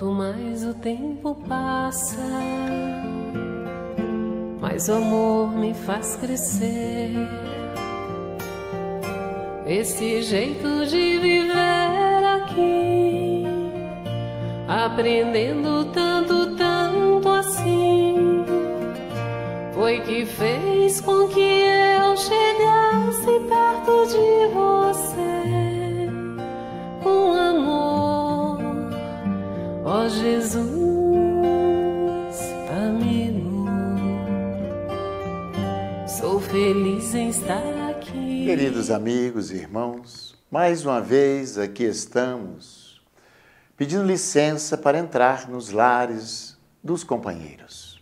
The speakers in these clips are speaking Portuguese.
Quanto mais o tempo passa, mais o amor me faz crescer. Esse jeito de viver aqui, aprendendo tanto, tanto assim, foi que fez com que eu chegasse perto de você com amor. Ó Jesus, amigo, sou feliz em estar aqui. Queridos amigos e irmãos, mais uma vez aqui estamos, pedindo licença para entrar nos lares dos companheiros.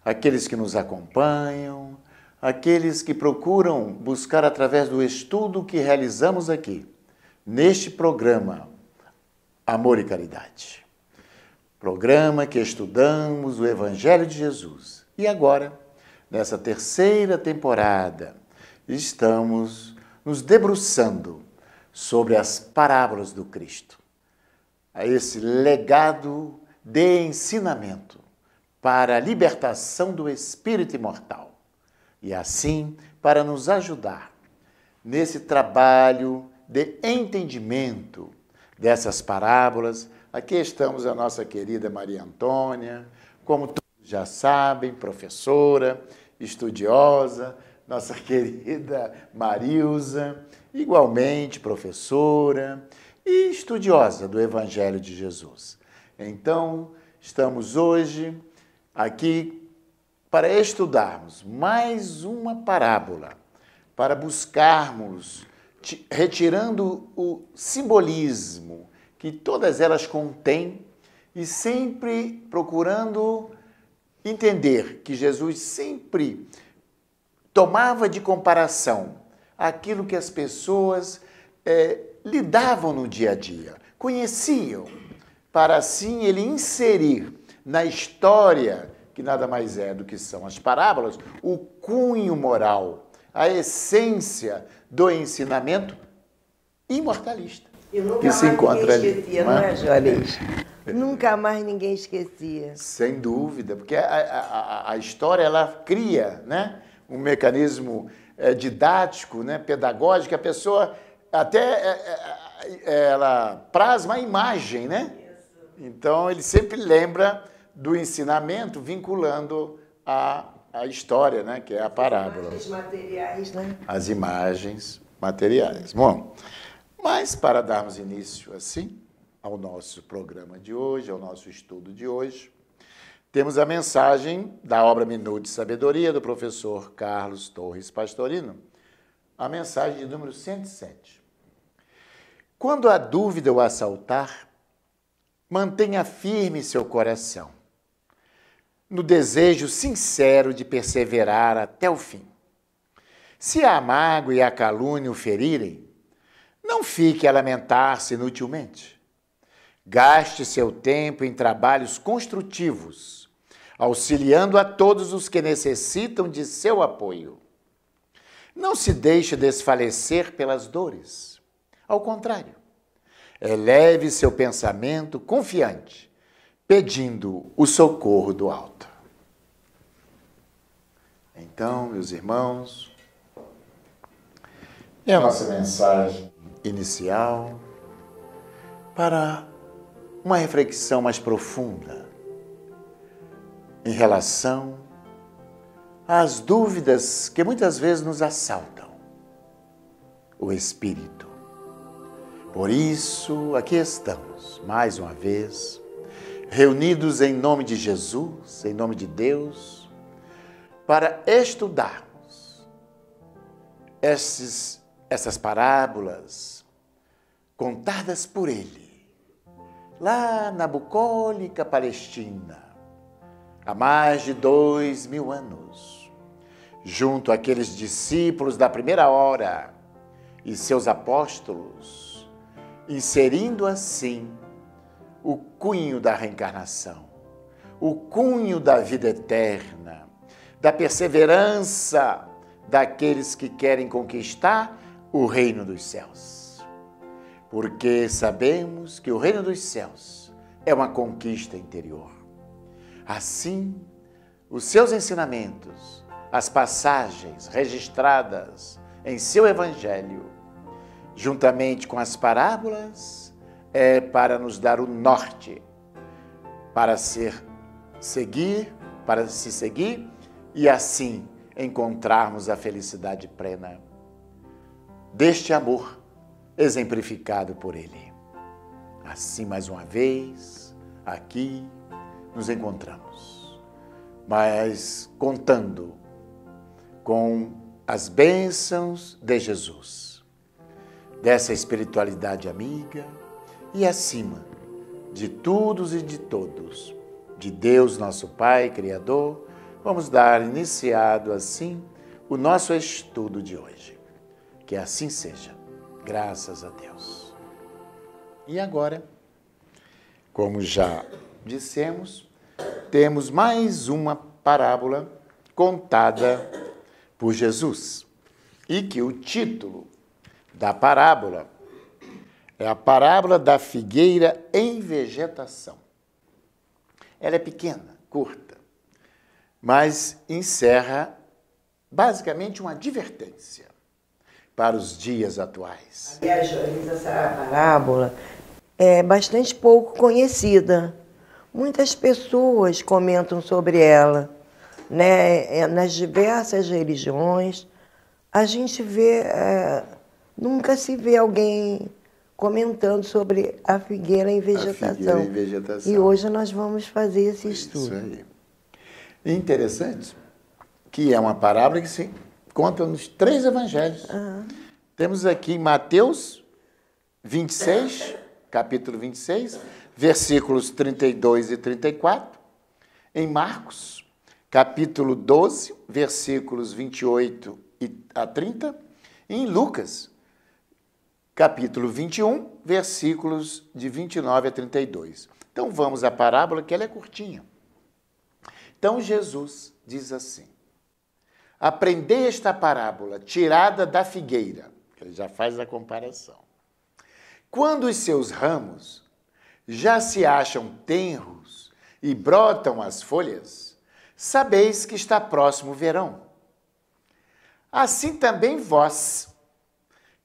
Aqueles que nos acompanham, aqueles que procuram buscar através do estudo que realizamos aqui, neste programa Amor e Caridade. Programa que estudamos o Evangelho de Jesus. E agora, nessa terceira temporada, estamos nos debruçando sobre as parábolas do Cristo. A esse legado de ensinamento para a libertação do espírito imortal. E assim, para nos ajudar nesse trabalho de entendimento dessas parábolas, aqui estamos a nossa querida Maria Antônia, como todos já sabem, professora, estudiosa, nossa querida Marilza, igualmente professora e estudiosa do Evangelho de Jesus. Então, estamos hoje aqui para estudarmos mais uma parábola, para buscarmos, retirando o simbolismo que todas elas contêm e sempre procurando entender que Jesus sempre tomava de comparação aquilo que as pessoas lidavam no dia a dia, conheciam, para assim ele inserir na história, que nada mais é do que são as parábolas, o cunho moral, a essência do ensinamento imortalista. E nunca que mais se encontra ninguém ali, esquecia, não é, Juarez? Nunca mais ninguém esquecia. Sem dúvida, porque a história ela cria, né, um mecanismo didático, né, pedagógico, a pessoa até ela plasma a imagem, né? Então ele sempre lembra do ensinamento vinculando a história, né, que é a parábola. As imagens materiais, né? As imagens materiais. Bom, mas para darmos início assim ao nosso programa de hoje, ao nosso estudo de hoje, temos a mensagem da obra Minuto de Sabedoria do professor Carlos Torres Pastorino, a mensagem de número 107. Quando a dúvida o assaltar, mantenha firme seu coração, no desejo sincero de perseverar até o fim. Se a mágoa e a calúnia o ferirem, não fique a lamentar-se inutilmente. Gaste seu tempo em trabalhos construtivos, auxiliando a todos os que necessitam de seu apoio. Não se deixe desfalecer pelas dores. Ao contrário, eleve seu pensamento confiante, pedindo o socorro do alto. Então, meus irmãos, é a nossa mensagem inicial para uma reflexão mais profunda em relação às dúvidas que muitas vezes nos assaltam, o espírito. Por isso, aqui estamos, mais uma vez, reunidos em nome de Jesus, em nome de Deus, para estudarmos essas parábolas contadas por Ele, lá na bucólica Palestina, há mais de 2000 anos, junto àqueles discípulos da primeira hora e seus apóstolos, inserindo assim o cunho da reencarnação, o cunho da vida eterna, da perseverança daqueles que querem conquistar o reino dos céus. Porque sabemos que o reino dos céus é uma conquista interior. Assim, os seus ensinamentos, as passagens registradas em seu Evangelho, juntamente com as parábolas, é para nos dar o norte, para se seguir e assim encontrarmos a felicidade plena deste amor exemplificado por Ele. Assim, mais uma vez, aqui nos encontramos, mas contando com as bênçãos de Jesus, dessa espiritualidade amiga e acima de todos e de todos, de Deus nosso Pai, Criador, vamos dar iniciado assim o nosso estudo de hoje. Que assim seja, graças a Deus. E agora, como já dissemos, temos mais uma parábola contada por Jesus e que o título da parábola é a parábola da figueira em vegetação. Ela é pequena, curta, mas encerra basicamente uma advertência para os dias atuais. Aliás, essa parábola é bastante pouco conhecida. Muitas pessoas comentam sobre ela, né? Nas diversas religiões, a gente vê, nunca se vê alguém comentando sobre a figueira em vegetação. A figueira em vegetação. E hoje nós vamos fazer esse estudo. Isso aí. Interessante que é uma parábola que se conta nos 3 evangelhos. Temos aqui em Mateus 26, capítulo 26, versículos 32 e 34. Em Marcos, capítulo 12, versículos 28 a 30. E em Lucas, capítulo 21, versículos de 29 a 32. Então vamos à parábola, que ela é curtinha. Então Jesus diz assim: aprendei esta parábola tirada da figueira. Ele já faz a comparação. Quando os seus ramos já se acham tenros e brotam as folhas, sabeis que está próximo o verão. Assim também vós,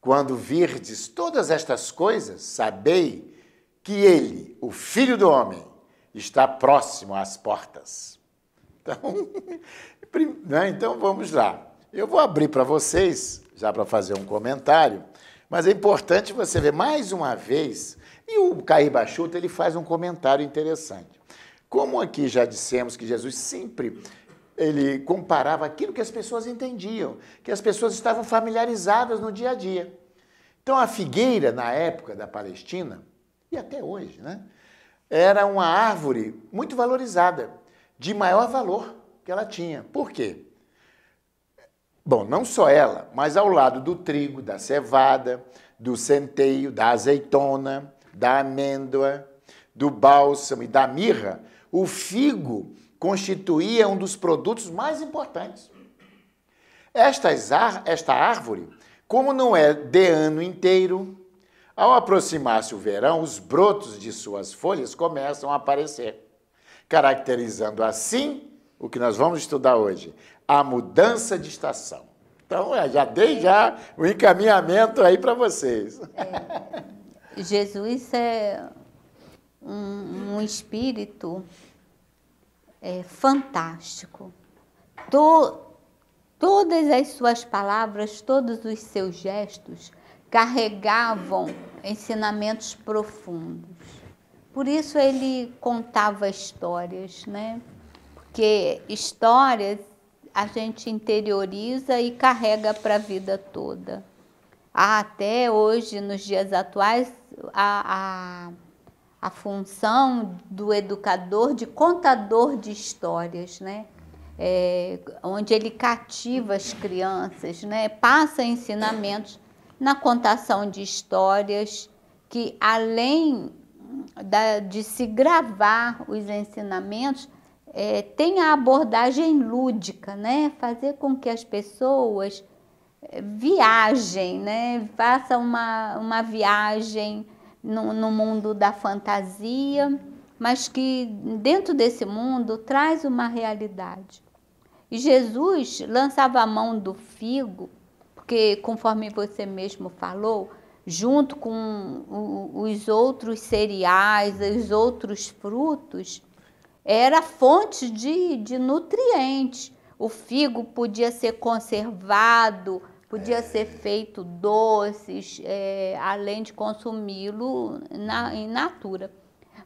quando virdes todas estas coisas, sabei que ele, o Filho do Homem, está próximo às portas. Então vamos lá. Eu vou abrir para vocês, já para fazer um comentário, mas é importante você ver mais uma vez, e o Cair Bachuta, ele faz um comentário interessante. Como aqui já dissemos que Jesus sempre ele comparava aquilo que as pessoas entendiam, que as pessoas estavam familiarizadas no dia a dia. Então a figueira, na época da Palestina, e até hoje, né, era uma árvore muito valorizada, de maior valor que ela tinha. Por quê? Bom, não só ela, mas ao lado do trigo, da cevada, do centeio, da azeitona, da amêndoa, do bálsamo e da mirra, o figo constituía um dos produtos mais importantes. Esta árvore, como não é de ano inteiro, ao aproximar-se o verão, os brotos de suas folhas começam a aparecer, caracterizando assim o que nós vamos estudar hoje, a mudança de estação. Então, já dei o encaminhamento aí para vocês. Jesus é um espírito fantástico. Todas as suas palavras, todos os seus gestos carregavam ensinamentos profundos. Por isso ele contava histórias, né? Porque histórias a gente interioriza e carrega para a vida toda. Até hoje, nos dias atuais, a função do educador de contador de histórias, né? Onde ele cativa as crianças, né? Passa ensinamentos na contação de histórias que, além de se gravar os ensinamentos, tem a abordagem lúdica, né? Fazer com que as pessoas viajem, né? Façam uma viagem no mundo da fantasia, mas que dentro desse mundo traz uma realidade. E Jesus lançava a mão do figo, porque conforme você mesmo falou, junto com os outros cereais, os outros frutos, era fonte de nutrientes. O figo podia ser conservado, podia ser feito doces, além de consumi-lo in natura.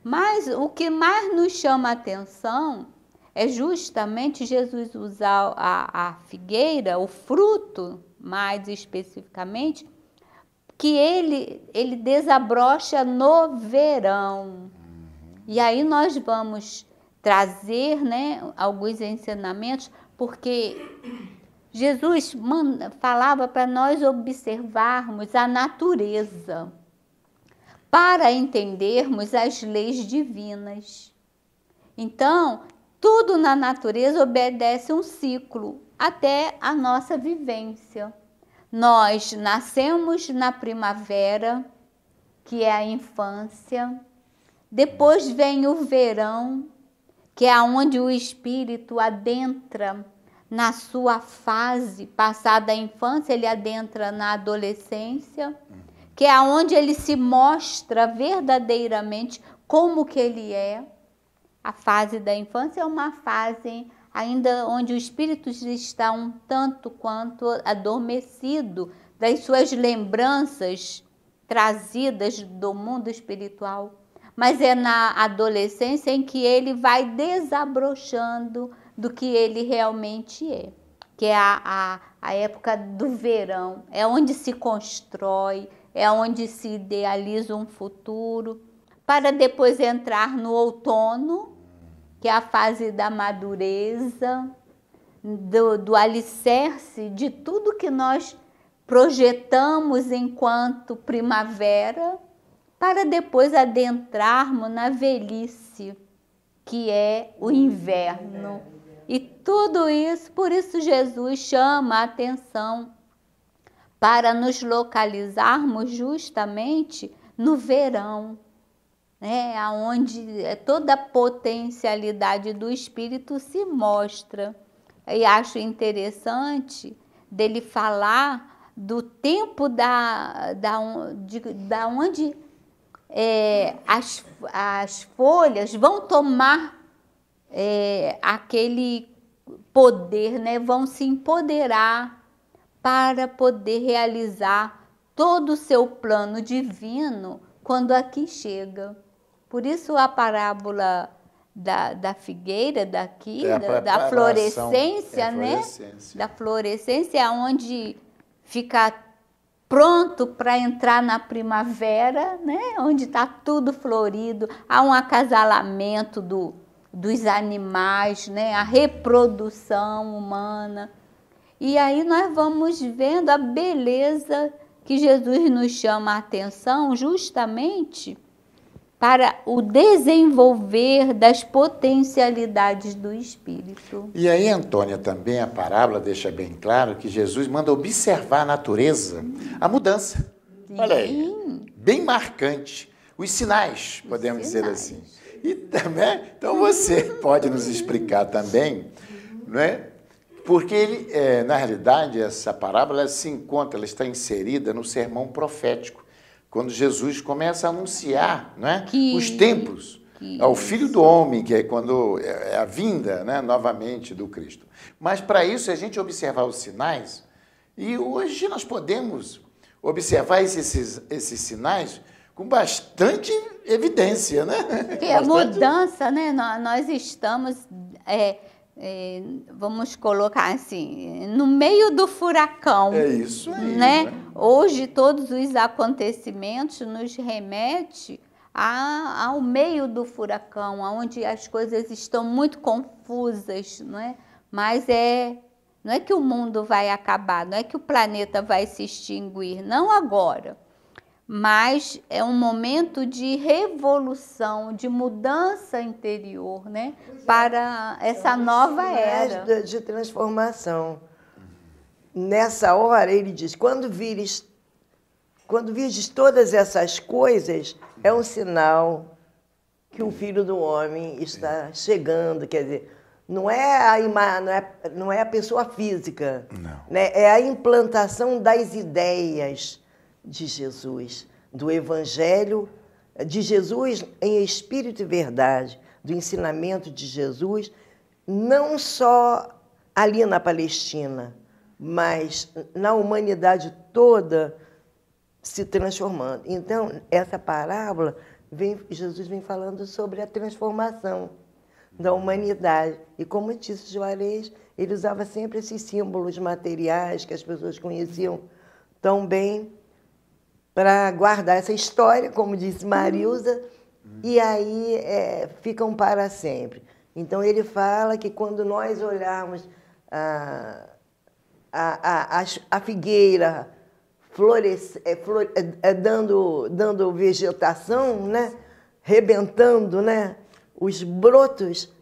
Mas o que mais nos chama a atenção é justamente Jesus usar a figueira, o fruto, mais especificamente, que ele desabrocha no verão. E aí nós vamos trazer, né, alguns ensinamentos, porque Jesus falava para nós observarmos a natureza, para entendermos as leis divinas. Então, tudo na natureza obedece um ciclo, até a nossa vivência. Nós nascemos na primavera, que é a infância, depois vem o verão, que é onde o espírito adentra na sua fase, passada a infância, ele adentra na adolescência, que é onde ele se mostra verdadeiramente como que ele é. A fase da infância é uma fase ainda onde o espírito está um tanto quanto adormecido das suas lembranças trazidas do mundo espiritual. Mas é na adolescência em que ele vai desabrochando do que ele realmente é, que é a época do verão, é onde se constrói, é onde se idealiza um futuro, para depois entrar no outono, que é a fase da madureza, do alicerce de tudo que nós projetamos enquanto primavera, para depois adentrarmos na velhice, que é o inverno. E tudo isso, por isso Jesus chama a atenção para nos localizarmos justamente no verão, né, onde toda a potencialidade do espírito se mostra. E acho interessante dele falar do tempo da onde as folhas vão tomar aquele poder, né, vão se empoderar para poder realizar todo o seu plano divino quando aqui chega. Por isso a parábola da figueira daqui, da florescência, né? Da florescência, onde fica pronto para entrar na primavera, né? Onde está tudo florido, há um acasalamento dos animais, né? A reprodução humana. E aí nós vamos vendo a beleza que Jesus nos chama a atenção justamente para o desenvolver das potencialidades do espírito. E aí, Antônia, também a parábola deixa bem claro que Jesus manda observar a natureza, a mudança. Sim. Olha aí, bem marcante. Os sinais, podemos dizer assim. E também, então você pode nos explicar também, não é? Porque ele, na realidade, essa parábola se encontra, ela está inserida no sermão profético, quando Jesus começa a anunciar, não é? Os tempos ao Filho do Homem, que é quando é a vinda, né, novamente do Cristo. Mas para isso a gente observar os sinais, e hoje nós podemos observar esses sinais com bastante evidência, né? Que a mudança, né? Nós estamos, vamos colocar assim, no meio do furacão. É isso aí. Né? Hoje todos os acontecimentos nos remetem ao meio do furacão, onde as coisas estão muito confusas, não é? Mas não é que o mundo vai acabar, não é que o planeta vai se extinguir, não agora. Mas é um momento de revolução, de mudança interior, né? Para essa nova era. De transformação. Nessa hora, ele diz, quando virdes todas essas coisas, é um sinal que o Filho do Homem está chegando, quer dizer, não é não é a pessoa física, Não. né? É a implantação das ideias de Jesus, do Evangelho de Jesus em espírito e verdade, do ensinamento de Jesus, não só ali na Palestina, mas na humanidade toda se transformando. Então, essa parábola, Jesus vem falando sobre a transformação da humanidade. E como disse Juarez, ele usava sempre esses símbolos materiais que as pessoas conheciam tão bem para guardar essa história, como disse Marilza, e aí ficam para sempre. Então, ele fala que quando nós olharmos a figueira dando vegetação, né? Rebentando, né? Os brotos,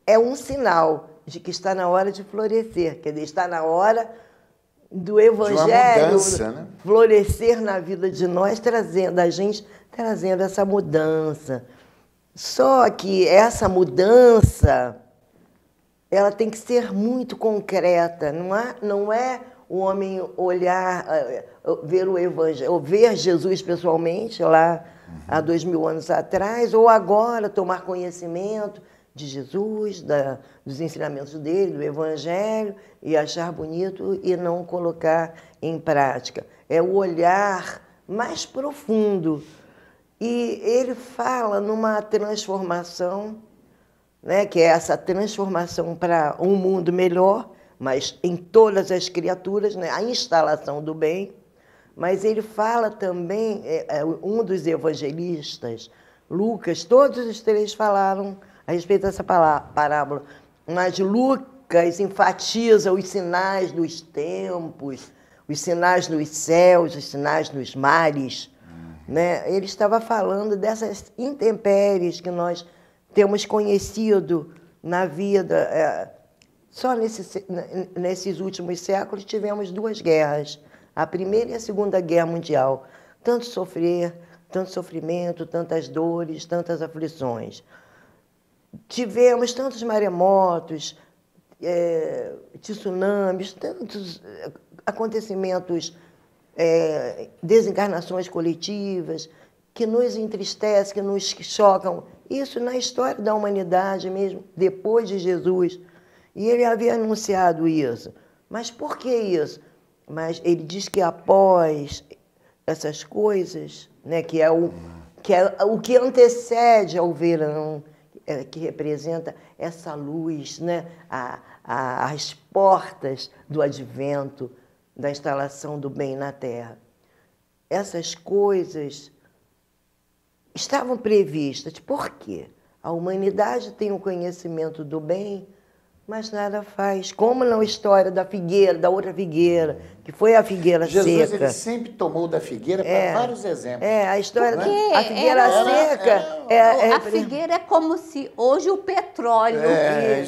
é um sinal de que está na hora de florescer, quer dizer, está na hora do Evangelho mudança, né? florescer na vida de nós, trazendo essa mudança. Só que essa mudança, ela tem que ser muito concreta, não é o homem olhar, ver o Evangelho, ou ver Jesus pessoalmente lá há 2000 anos atrás, ou agora tomar conhecimento de Jesus, dos ensinamentos dele, do Evangelho, e achar bonito e não colocar em prática. É o olhar mais profundo. E ele fala numa transformação, né, que é essa transformação para um mundo melhor, mas em todas as criaturas, né, a instalação do bem. Mas ele fala também, um dos evangelistas, Lucas, todos os três falaram a respeito dessa parábola, mas Lucas enfatiza os sinais dos tempos, os sinais nos céus, os sinais nos mares. Né? Ele estava falando dessas intempéries que nós temos conhecido na vida. Só nesses últimos séculos tivemos 2 guerras, a Primeira e a Segunda Guerra Mundial. Tanto sofrer, tanto sofrimento, tantas dores, tantas aflições. Tivemos tantos maremotos, tsunamis, tantos acontecimentos, desencarnações coletivas, que nos entristecem, que nos chocam. Isso na história da humanidade mesmo, depois de Jesus. E ele havia anunciado isso. Mas por que isso? Mas ele diz que após essas coisas, né, que é o que antecede ao verão, que representa essa luz, né, as portas do advento, da instalação do bem na Terra. Essas coisas estavam previstas. Por quê? A humanidade tem o conhecimento do bem, mas nada faz. Como na história da figueira, da outra figueira, que foi a figueira Jesus, seca. ele sempre tomou da figueira para vários exemplos. A história da Porque figueira seca. A figueira é como se hoje o petróleo.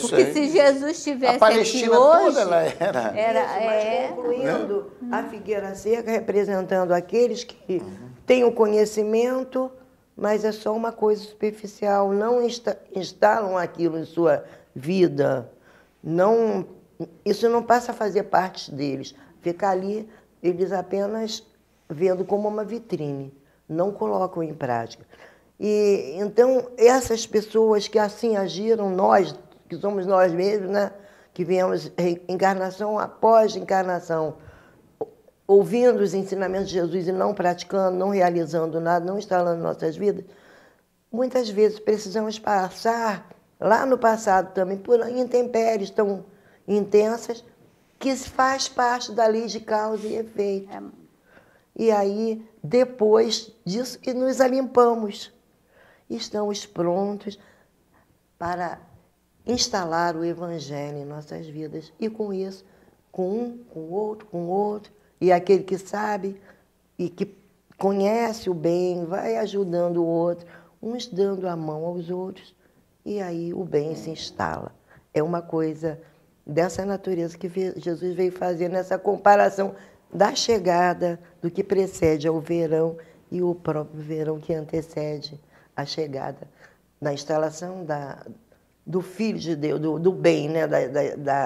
Porque aí. se Jesus estivesse A Palestina aqui hoje, toda ela era. Mas concluindo, a figueira seca representando aqueles que têm o conhecimento, mas é só uma coisa superficial, não instalam aquilo em sua vida. Não, isso não passa a fazer parte deles. Fica ali, eles apenas vendo como uma vitrine, não colocam em prática. E então, essas pessoas que assim agiram, nós, que somos nós mesmos, né, que viemos encarnação após encarnação, ouvindo os ensinamentos de Jesus e não praticando, não realizando nada, não instalando nossas vidas, muitas vezes precisamos passar lá no passado também, por intempéries tão intensas, que faz parte da lei de causa e efeito. E aí, depois disso, nos alimpamos. Estamos prontos para instalar o Evangelho em nossas vidas. E com isso, com o outro, e aquele que sabe e que conhece o bem, vai ajudando o outro, uns dando a mão aos outros, e aí o bem se instala. É uma coisa dessa natureza que Jesus veio fazer nessa comparação da chegada do que precede ao verão e o próprio verão que antecede a chegada na instalação do Filho de Deus, do bem, né?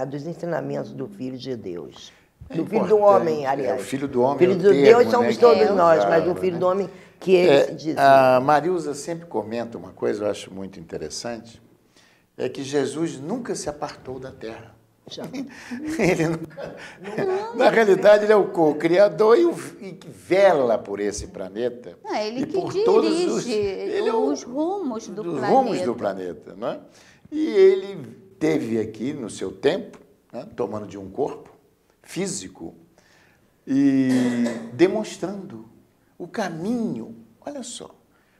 Dos ensinamentos do Filho de Deus. Do Filho do Homem, aliás. É, o Filho do Homem. Filho de Deus somos todos nós, mas do Filho do Homem que ele se diz. A Marilza sempre comenta uma coisa, eu acho muito interessante, é que Jesus nunca se apartou da terra. Ele nunca, na realidade, ele é o co-criador e que vela por esse planeta. Ele e que por dirige todos os rumos do planeta. rumos do planeta, não é? E ele teve aqui no seu tempo, né, tomando de um corpo físico e demonstrando o caminho, olha só,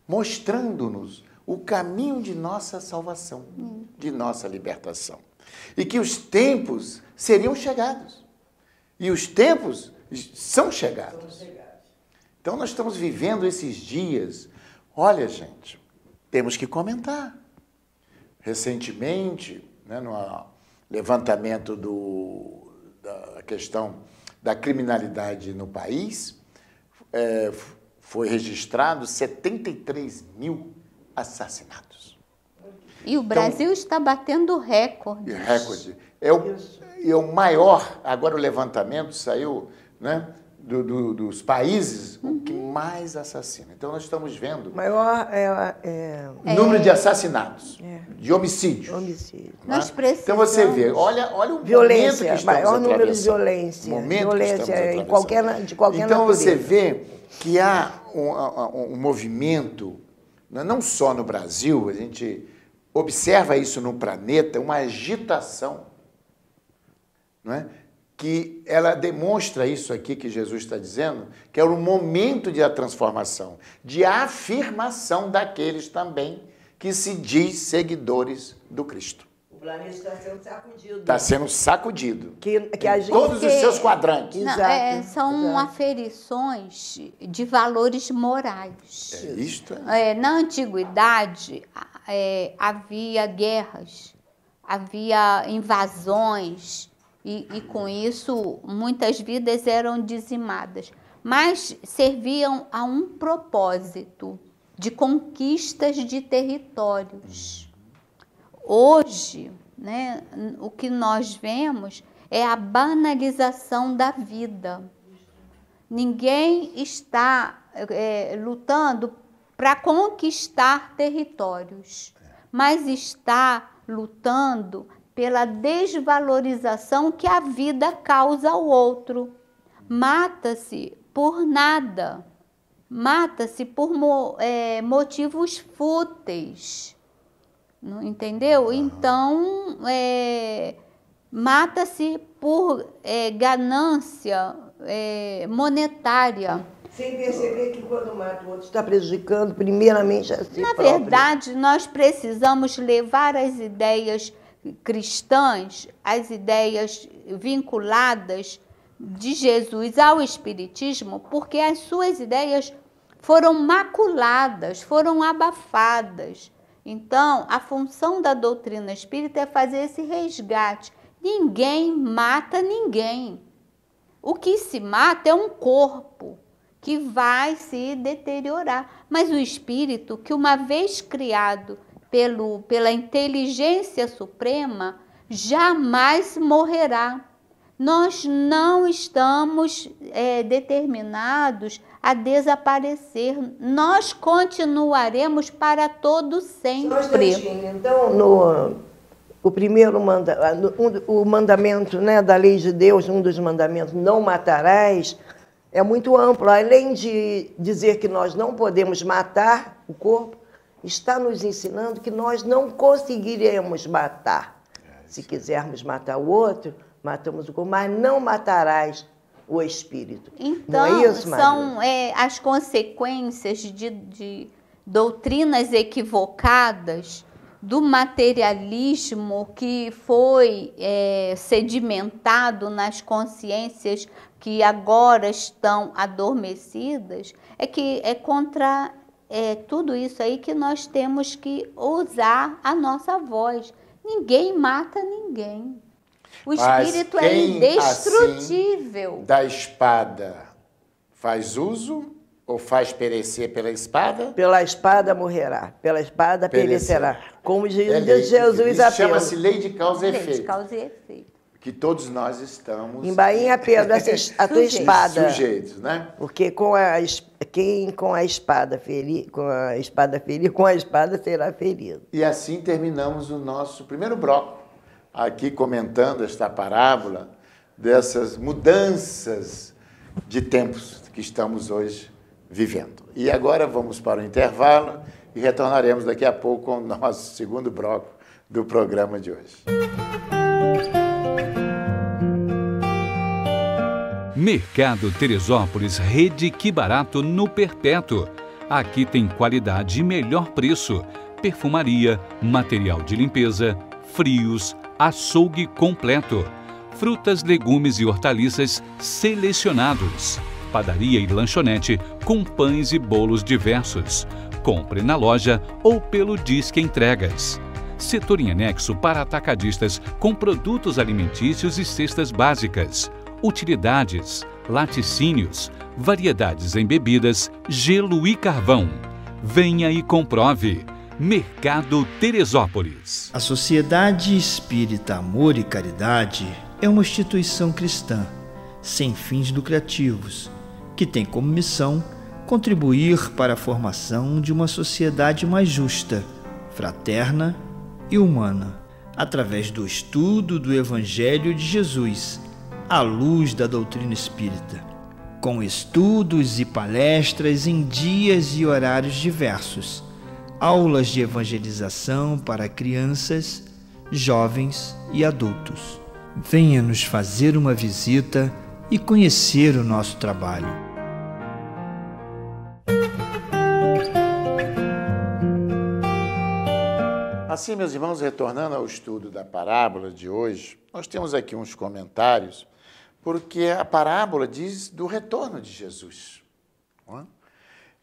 mostrando-nos o caminho de nossa salvação, de nossa libertação. E que os tempos seriam chegados. E os tempos são chegados. Então, nós estamos vivendo esses dias. Olha, gente, temos que comentar. Recentemente, né, no levantamento da questão da criminalidade no país, foi registrado 73 mil assassinatos. E o Brasil está batendo recorde. Recorde. É o maior, agora o levantamento saiu, né, dos países o que mais assassina. Então, nós estamos vendo Maior número de assassinatos, de homicídios. homicídio. Né? Nós precisamos... Então, você vê, olha o Violência, momento que estamos maior número de atravessando. violência. O momento que Violência estamos atravessando. de qualquer então, natureza. você vê que há um movimento, não só no Brasil, a gente observa isso no planeta, uma agitação, não é? Que ela demonstra isso aqui que Jesus está dizendo, que é o momento de a transformação, de afirmação daqueles também que se diz seguidores do Cristo. O planeta está sendo sacudido. Está sendo sacudido. Que a gente... Todos os seus quadrantes. Não, Exato, são exato. aferições de valores morais. Isto Na antiguidade, havia guerras, havia invasões, e com isso muitas vidas eram dizimadas, mas serviam a um propósito de conquistas de territórios. Hoje, né, o que nós vemos é a banalização da vida. Ninguém está lutando para conquistar territórios, mas está lutando pela desvalorização que a vida causa ao outro. Mata-se por nada, mata-se por motivos fúteis, não entendeu? Então, mata-se por ganância monetária. Sem perceber que quando mata o outro está prejudicando primeiramente a si Na próprio. verdade, nós precisamos levar as ideias cristãs, as ideias vinculadas de Jesus ao Espiritismo, porque as suas ideias foram maculadas, foram abafadas. Então, a função da doutrina espírita é fazer esse resgate. Ninguém mata ninguém. O que se mata é um corpo que vai se deteriorar. Mas o espírito, que uma vez criado pela inteligência suprema, jamais morrerá. Nós não estamos determinados a desaparecer. Nós continuaremos para todo sempre. Então, o primeiro o mandamento, né, da lei de Deus, um dos mandamentos, não matarás, é muito amplo. Além de dizer que nós não podemos matar o corpo, está nos ensinando que nós não conseguiremos matar. Se quisermos matar o outro, matamos o corpo, mas não matarás o espírito. Então, não é isso, são as consequências de doutrinas equivocadas, do materialismo que foi sedimentado nas consciências que agora estão adormecidas, que é contra tudo isso aí que nós temos que usar a nossa voz. Ninguém mata ninguém. O espírito é indestrutível. Assim, da espada faz uso, ou faz perecer pela espada? Pela espada morrerá, pela espada perecerá. Como diz Jesus a Pedro. Chama-se lei de causa e Lei de efeito. causa e efeito. Que todos nós estamos... Embainha, Pedro, a tua espada. Sujeitos, né? Porque quem com a espada ferir, com a espada será ferido. E assim terminamos o nosso primeiro bloco, aqui comentando esta parábola dessas mudanças de tempos que estamos hoje vivendo. E agora vamos para o intervalo e retornaremos daqui a pouco com o nosso segundo bloco do programa de hoje. Mercado Teresópolis, Rede Que Barato no Perpétuo. Aqui tem qualidade e melhor preço. Perfumaria, material de limpeza, frios, açougue completo. Frutas, legumes e hortaliças selecionados. Padaria e lanchonete com pães e bolos diversos. Compre na loja ou pelo Disque Entregas. Setor em anexo para atacadistas com produtos alimentícios e cestas básicas. Utilidades, laticínios, variedades em bebidas, gelo e carvão. Venha e comprove. Mercado Teresópolis. A Sociedade Espírita Amor e Caridade é uma instituição cristã, sem fins lucrativos, que tem como missão contribuir para a formação de uma sociedade mais justa, fraterna e humana, através do estudo do Evangelho de Jesus, à luz da doutrina espírita, com estudos e palestras em dias e horários diversos, aulas de evangelização para crianças, jovens e adultos. Venha nos fazer uma visita e conhecer o nosso trabalho. Assim, meus irmãos, retornando ao estudo da parábola de hoje, nós temos aqui uns comentários, porque a parábola diz do retorno de Jesus. Não é?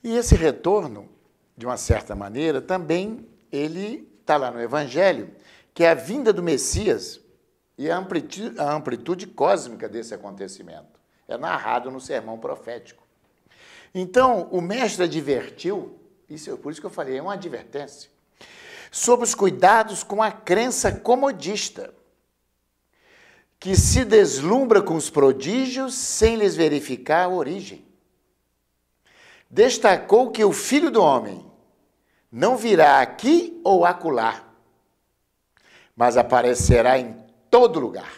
E esse retorno, de uma certa maneira, também ele está lá no Evangelho, que é a vinda do Messias e a amplitude cósmica desse acontecimento. É narrado no sermão profético. Então, o mestre advertiu, por isso que eu falei, é uma advertência, sobre os cuidados com a crença comodista, que se deslumbra com os prodígios sem lhes verificar a origem. Destacou que o Filho do Homem não virá aqui ou acolá, mas aparecerá em todo lugar.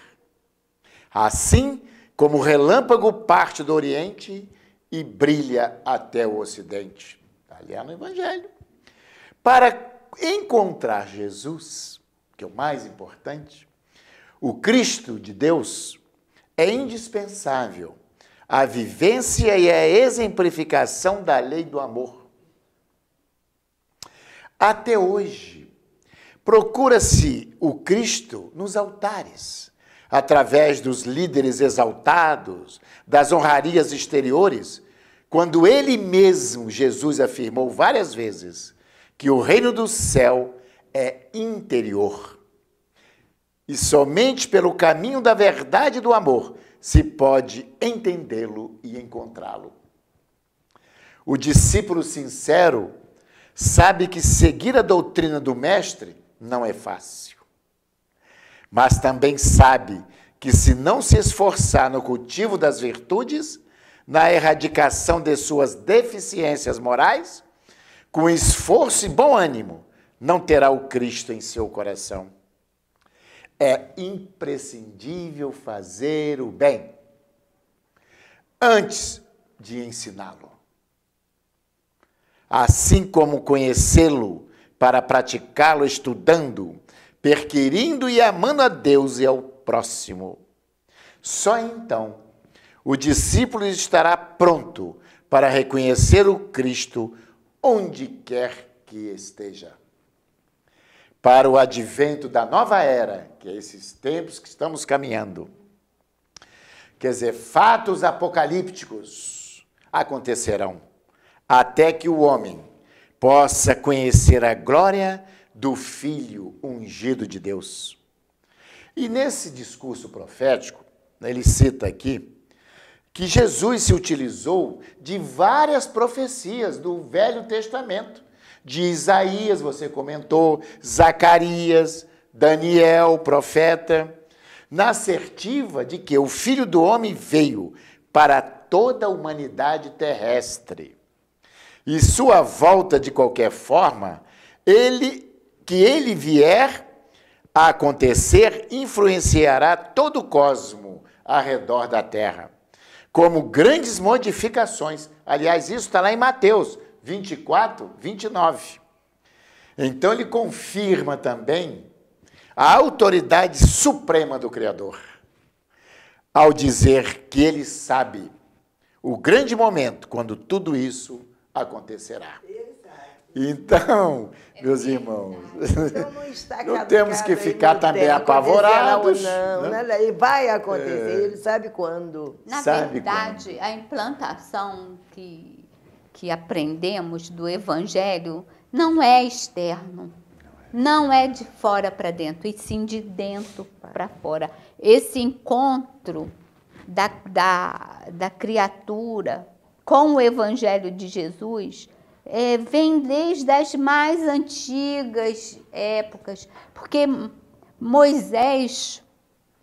Assim como o relâmpago parte do Oriente e brilha até o Ocidente. Está ali no Evangelho. Para encontrar Jesus, que é o mais importante, o Cristo de Deus, é indispensável a vivência e a exemplificação da lei do amor. Até hoje, procura-se o Cristo nos altares, através dos líderes exaltados, das honrarias exteriores, quando ele mesmo, Jesus, afirmou várias vezes que o reino do céu é interior. E somente pelo caminho da verdade e do amor se pode entendê-lo e encontrá-lo. O discípulo sincero sabe que seguir a doutrina do Mestre não é fácil. Mas também sabe que se não se esforçar no cultivo das virtudes, na erradicação de suas deficiências morais, com esforço e bom ânimo, não terá o Cristo em seu coração. É imprescindível fazer o bem antes de ensiná-lo. Assim como conhecê-lo para praticá-lo estudando, perquirindo e amando a Deus e ao próximo. Só então o discípulo estará pronto para reconhecer o Cristo onde quer que esteja. Para o advento da nova era, que é esses tempos que estamos caminhando, quer dizer, fatos apocalípticos acontecerão, até que o homem possa conhecer a glória do Filho ungido de Deus. E nesse discurso profético, ele cita aqui que Jesus se utilizou de várias profecias do Velho Testamento. De Isaías, você comentou, Zacarias, Daniel, profeta, na assertiva de que o Filho do Homem veio para toda a humanidade terrestre. E sua volta, de qualquer forma, que ele vier a acontecer, influenciará todo o cosmo ao redor da Terra, como grandes modificações. Aliás, isso está lá em Mateus 24, 29. Então, ele confirma também a autoridade suprema do Criador, ao dizer que ele sabe o grande momento quando tudo isso acontecerá. Então, meus irmãos, Então não temos que ficar também apavorados. Não, né? E vai acontecer, ele sabe quando. Na Sabe verdade, a implantação que aprendemos do Evangelho não é externo, não é de fora para dentro, e sim de dentro para fora. Esse encontro da criatura com o Evangelho de Jesus vem desde as mais antigas épocas, porque Moisés,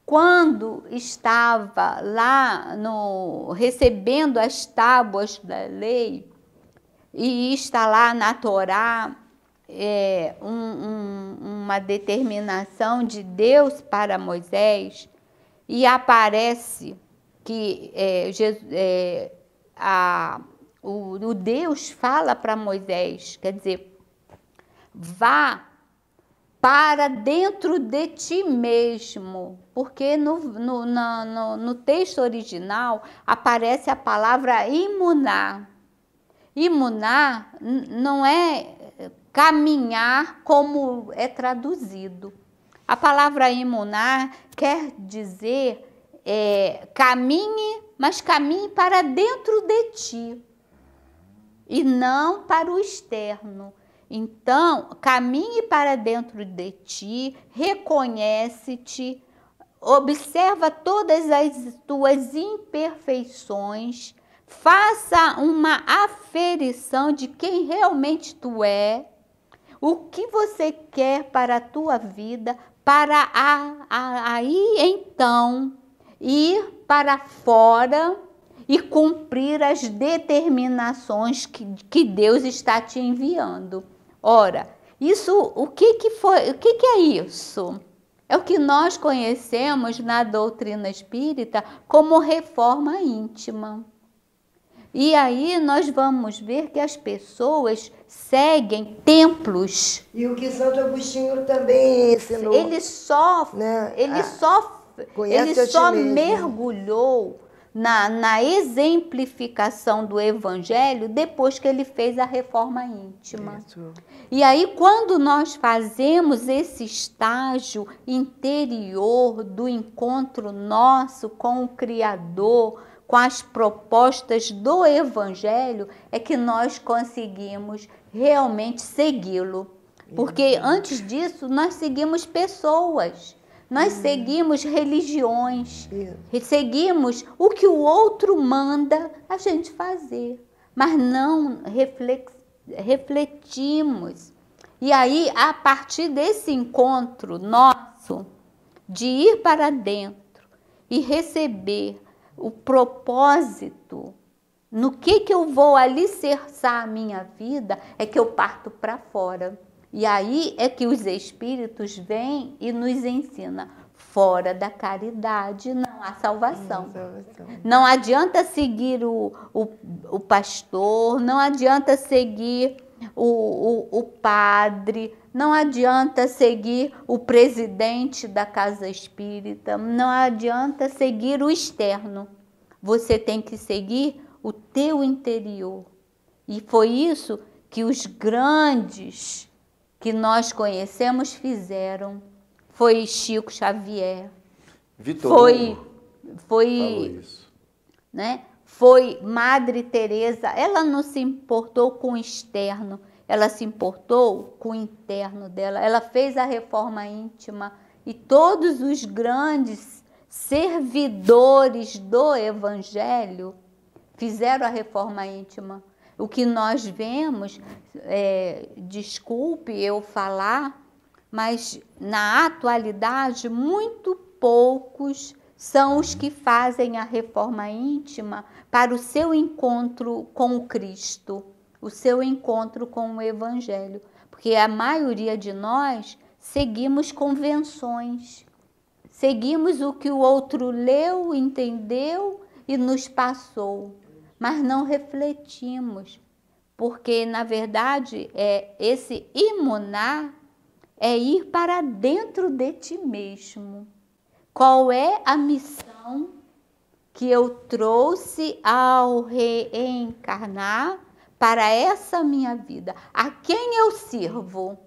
quando estava lá recebendo as tábuas da lei, e está lá na Torá uma determinação de Deus para Moisés, e aparece que o Deus fala para Moisés, quer dizer, vá para dentro de ti mesmo, porque no texto original aparece a palavra imunar. Imunar não é caminhar como é traduzido. A palavra imunar quer dizer caminhe, mas caminhe para dentro de ti e não para o externo. Então, caminhe para dentro de ti, reconhece-te, observa todas as tuas imperfeições, faça uma aferição de quem realmente tu é, o que você quer para a tua vida, para aí então ir para fora e cumprir as determinações que Deus está te enviando. Ora, o que é isso? É o que nós conhecemos na doutrina espírita como reforma íntima. E aí nós vamos ver que as pessoas seguem templos. E o que Santo Agostinho também ensinou. Ele só mergulhou na exemplificação do Evangelho depois que ele fez a reforma íntima. Isso. E aí, quando nós fazemos esse estágio interior do encontro nosso com o Criador, com as propostas do Evangelho, é que nós conseguimos realmente segui-lo. Porque antes disso, nós seguimos pessoas. Nós seguimos religiões, seguimos o que o outro manda a gente fazer, mas não refletimos. E aí, a partir desse encontro nosso, de ir para dentro e receber o propósito, no que eu vou alicerçar a minha vida, é que eu parto para fora. E aí é que os espíritos vêm e nos ensinam, fora da caridade não há salvação. Não adianta seguir o pastor, não adianta seguir o padre, não adianta seguir o presidente da casa espírita, não adianta seguir o externo. Você tem que seguir o teu interior. E foi isso que os grandes que nós conhecemos fizeram. Foi Chico Xavier, foi isso, né? Foi Madre Teresa. Ela não se importou com o externo, ela se importou com o interno dela. Ela fez a reforma íntima e todos os grandes servidores do Evangelho, fizeram a reforma íntima. O que nós vemos, desculpe eu falar, mas na atualidade muito poucos são os que fazem a reforma íntima para o seu encontro com o Cristo, o seu encontro com o Evangelho. Porque a maioria de nós seguimos convenções, seguimos o que o outro leu, entendeu e nos passou, mas não refletimos, porque, na verdade, esse imunar é ir para dentro de ti mesmo. Qual é a missão que eu trouxe ao reencarnar para essa minha vida? A quem eu sirvo?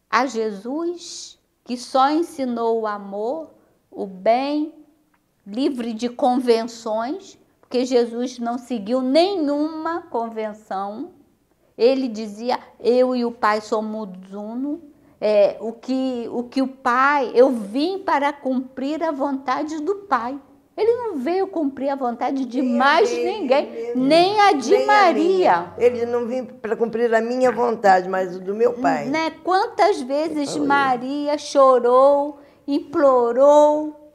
A Jesus, que só ensinou o amor, o bem, livre de convenções, porque Jesus não seguiu nenhuma convenção. Ele dizia, eu e o Pai somos uno. O que o Pai, eu vim para cumprir a vontade do Pai. Ele não veio cumprir a vontade de mais ninguém, nem a de Maria. Ele não veio para cumprir a minha vontade, mas o do meu Pai. Né? Quantas vezes Maria chorou, implorou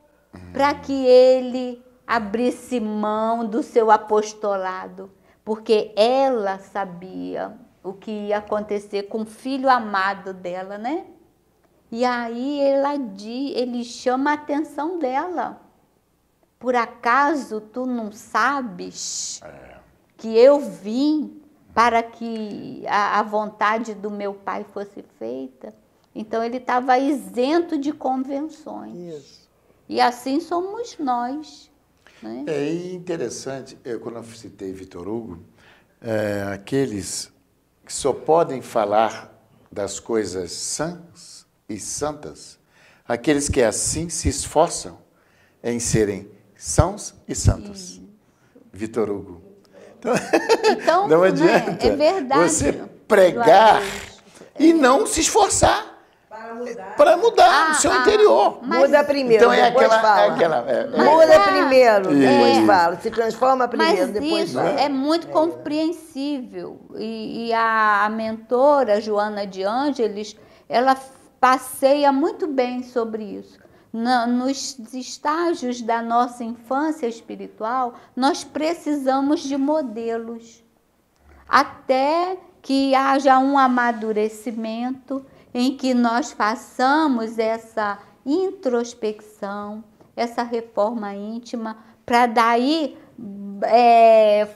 para que ele abrisse mão do seu apostolado, porque ela sabia o que ia acontecer com o filho amado dela, né? E aí ele chama a atenção dela. Por acaso tu não sabes que eu vim para que a vontade do meu Pai fosse feita? Então ele estava isento de convenções. Isso. E assim somos nós. Né? É interessante, quando eu citei Vitor Hugo, aqueles que só podem falar das coisas sãs e santas, aqueles que assim se esforçam em serem sãos e santos. Vitor Hugo. Então não adianta é verdade, você pregar e não se esforçar para mudar o seu interior. Muda primeiro, então depois fala. Muda primeiro, depois fala. Se transforma primeiro, depois fala. Mas isso é muito compreensível. E a mentora, Joana de Ângeles, ela passeia muito bem sobre isso. Nos estágios da nossa infância espiritual, nós precisamos de modelos, até que haja um amadurecimento em que nós façamos essa introspecção, essa reforma íntima, para daí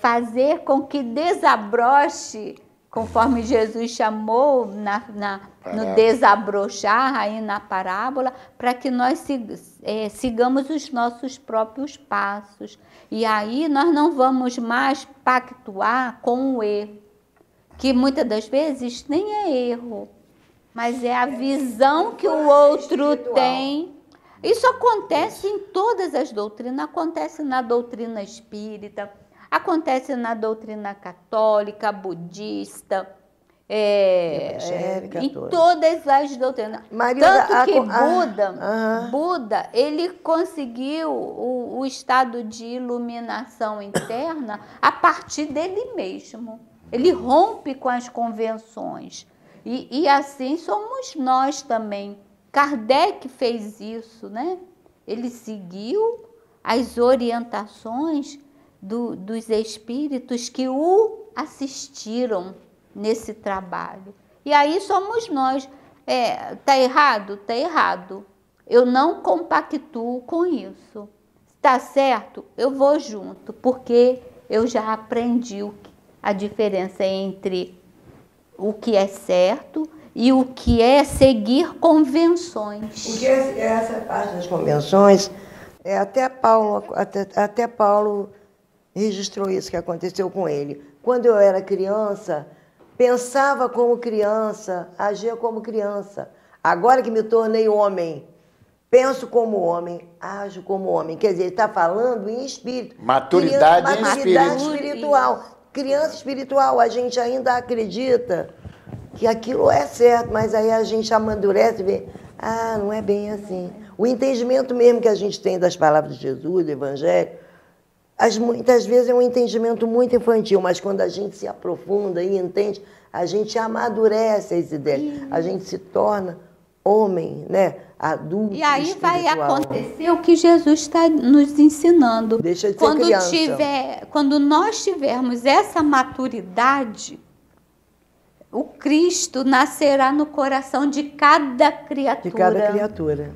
fazer com que desabroche, conforme Jesus chamou no desabrochar, aí na parábola, para que nós sigamos os nossos próprios passos. E aí nós não vamos mais pactuar com o erro, que muitas das vezes nem é erro, mas é a visão que o outro tem. Isso acontece em todas as doutrinas, acontece na doutrina espírita, acontece na doutrina católica, budista, em todas as doutrinas. Tanto que Buda, ele conseguiu o estado de iluminação interna a partir dele mesmo. Ele rompe com as convenções. E assim somos nós também. Kardec fez isso, né? Ele seguiu as orientações dos espíritos que o assistiram nesse trabalho. E aí somos nós. Tá errado? Tá errado. Eu não compactuo com isso. Tá certo? Eu vou junto, porque eu já aprendi a diferença entre o que é certo e o que é seguir convenções. Porque essa parte das convenções, até Paulo registrou isso que aconteceu com ele. Quando eu era criança, pensava como criança, agia como criança. Agora que me tornei homem, penso como homem, ajo como homem. Quer dizer, ele está falando em espírito. Maturidade espiritual. Criança espiritual, a gente ainda acredita que aquilo é certo, mas aí a gente amadurece e vê, não é bem assim. O entendimento mesmo que a gente tem das palavras de Jesus, do Evangelho, muitas vezes é um entendimento muito infantil, mas quando a gente se aprofunda e entende, a gente amadurece as ideias, a gente se torna homem, né? Adulto. E aí vai espiritual. acontecer o que Jesus está nos ensinando. Deixa de ser criança. Quando nós tivermos essa maturidade, o Cristo nascerá no coração de cada criatura. De cada criatura.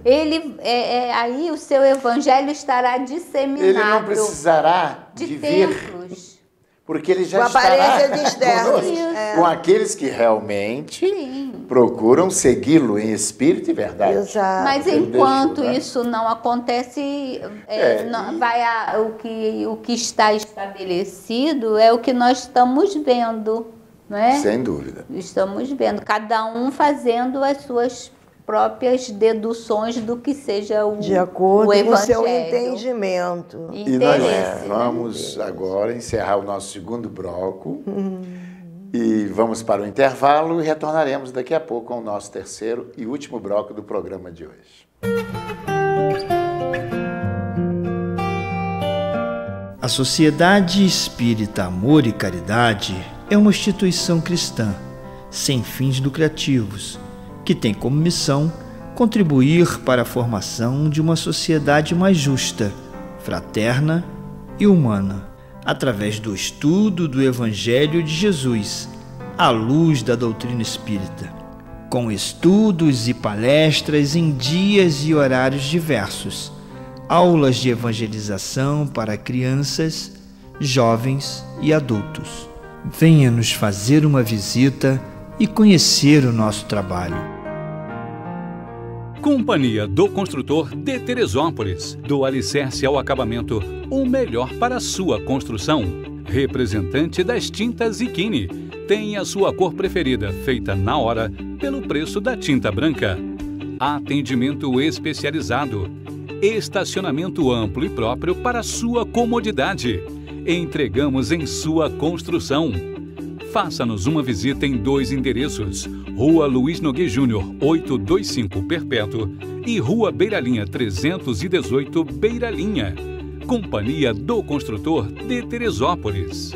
Aí o seu evangelho estará disseminado. Ele não precisará de vir, templos. porque ele já Com estará aparências externas. conosco, com aqueles que realmente procuram segui-lo em espírito e verdade. Exato. Mas Ele enquanto deixou, né? isso não acontece, o que está estabelecido é o que nós estamos vendo, não é? Sem dúvida. Estamos vendo, cada um fazendo as suas próprias deduções do que seja o De acordo o com o seu evangelho. entendimento. E nós Interesse, né? vamos agora encerrar o nosso segundo bloco e vamos para o intervalo e retornaremos daqui a pouco com o nosso terceiro e último bloco do programa de hoje. A Sociedade Espírita Amor e Caridade é uma instituição cristã, sem fins lucrativos, que tem como missão contribuir para a formação de uma sociedade mais justa, fraterna e humana, através do estudo do Evangelho de Jesus, à luz da doutrina espírita, com estudos e palestras em dias e horários diversos, aulas de evangelização para crianças, jovens e adultos. Venha nos fazer uma visita e conhecer o nosso trabalho. Companhia do Construtor de Teresópolis. Do alicerce ao acabamento, o melhor para a sua construção. Representante das tintas Ikine. Tem a sua cor preferida, feita na hora, pelo preço da tinta branca. Atendimento especializado. Estacionamento amplo e próprio para sua comodidade. Entregamos em sua construção. Faça-nos uma visita em 2 endereços: Rua Luiz Nogueira Júnior, 825 Perpétuo e Rua Beiralinha 318 Beiralinha. Companhia do Construtor de Teresópolis.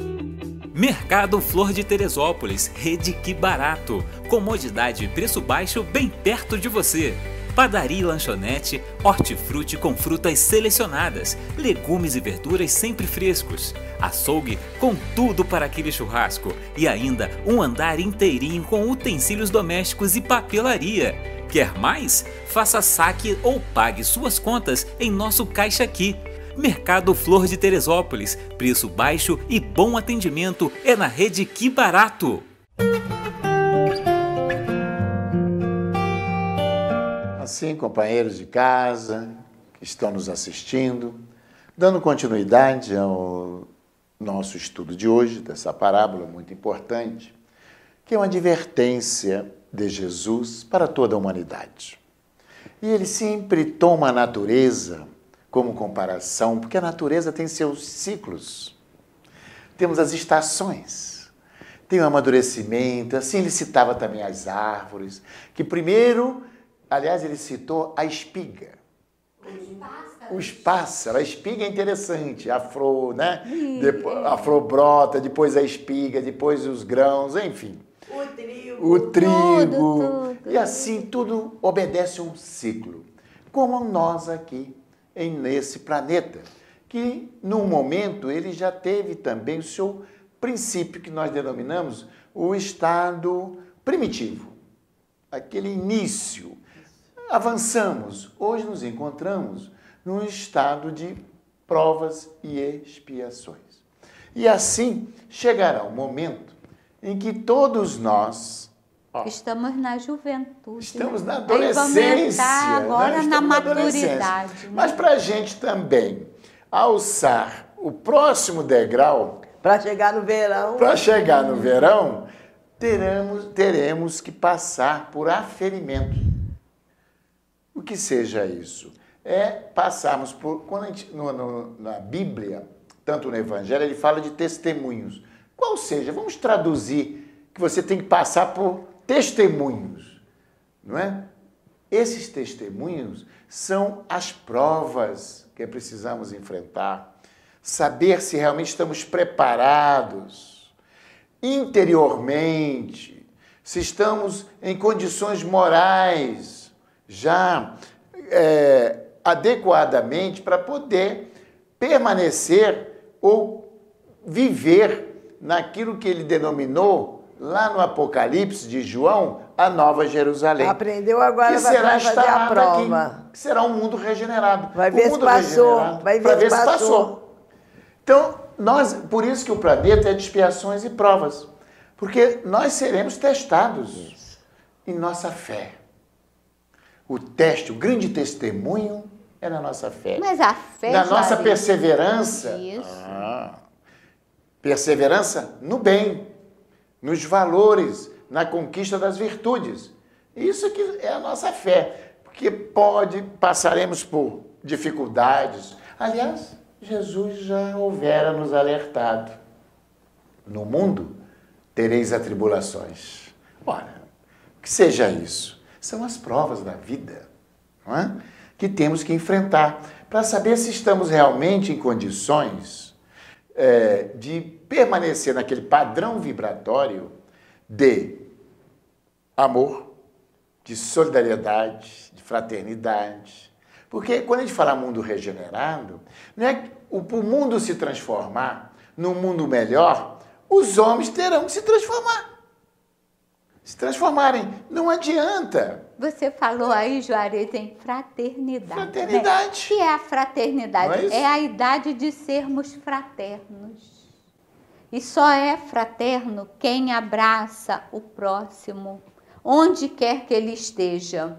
Mercado Flor de Teresópolis, Rede Que Barato. Comodidade e preço baixo bem perto de você. Padaria e lanchonete, hortifruti com frutas selecionadas, legumes e verduras sempre frescos, açougue com tudo para aquele churrasco e ainda um andar inteirinho com utensílios domésticos e papelaria. Quer mais? Faça saque ou pague suas contas em nosso Caixa Aqui. Mercado Flor de Teresópolis, preço baixo e bom atendimento é na Rede Que Barato. Assim, companheiros de casa que estão nos assistindo, dando continuidade ao nosso estudo de hoje, dessa parábola muito importante, que é uma advertência de Jesus para toda a humanidade. E ele sempre toma a natureza como comparação, porque a natureza tem seus ciclos. Temos as estações, tem o amadurecimento, assim ele citava também as árvores, que primeiro... Aliás, ele citou a espiga. Os pássaros. A espiga é interessante. A flor, né? Depois, a flor brota, depois a espiga, depois os grãos, enfim. O trigo. Tudo. E assim, tudo obedece a um ciclo. Como nós aqui, nesse planeta, que num momento ele já teve também o seu princípio, que nós denominamos o estado primitivo. Aquele início. Avançamos, hoje nos encontramos num estado de provas e expiações. E assim chegará um momento em que todos nós... Estamos na juventude. Estamos na Aí vamos adolescência. entrar agora na adolescência. maturidade. Né? Mas para a gente também alçar o próximo degrau... Para chegar no verão. Para chegar no verão, teremos que passar por aferimento. O que seja isso? É passarmos por... Quando a gente, na Bíblia, tanto no Evangelho, ele fala de testemunhos. Qual seja? Vamos traduzir que você tem que passar por testemunhos, não é? Esses testemunhos são as provas que precisamos enfrentar. Saber se realmente estamos preparados interiormente, se estamos em condições morais já adequadamente para poder permanecer ou viver naquilo que ele denominou lá no Apocalipse de João, a Nova Jerusalém. Aprendeu agora, que será vai fazer a prova. Aqui, que será um mundo regenerado. Vai ver se passou. Vai ver se passou. Então, por isso que o planeta é de expiações e provas. Porque nós seremos testados em nossa fé. O teste, o grande testemunho é na nossa fé. Mas a fé... Na nossa perseverança. Isso. Perseverança no bem, nos valores, na conquista das virtudes. Isso que é a nossa fé. Porque passaremos por dificuldades. Aliás, Jesus já houvera nos alertado. No mundo tereis atribulações. Ora, que seja isso. São as provas da vida, não é? Que temos que enfrentar para saber se estamos realmente em condições de permanecer naquele padrão vibratório de amor, de solidariedade, de fraternidade. Porque quando a gente fala mundo regenerado, não é o mundo se transformar num mundo melhor, os homens terão que se transformar. Se transformarem. Não adianta. Você falou aí, Juarez, em fraternidade. Fraternidade. O que é a fraternidade? Não é isso? É a idade de sermos fraternos. E só é fraterno quem abraça o próximo, onde quer que ele esteja.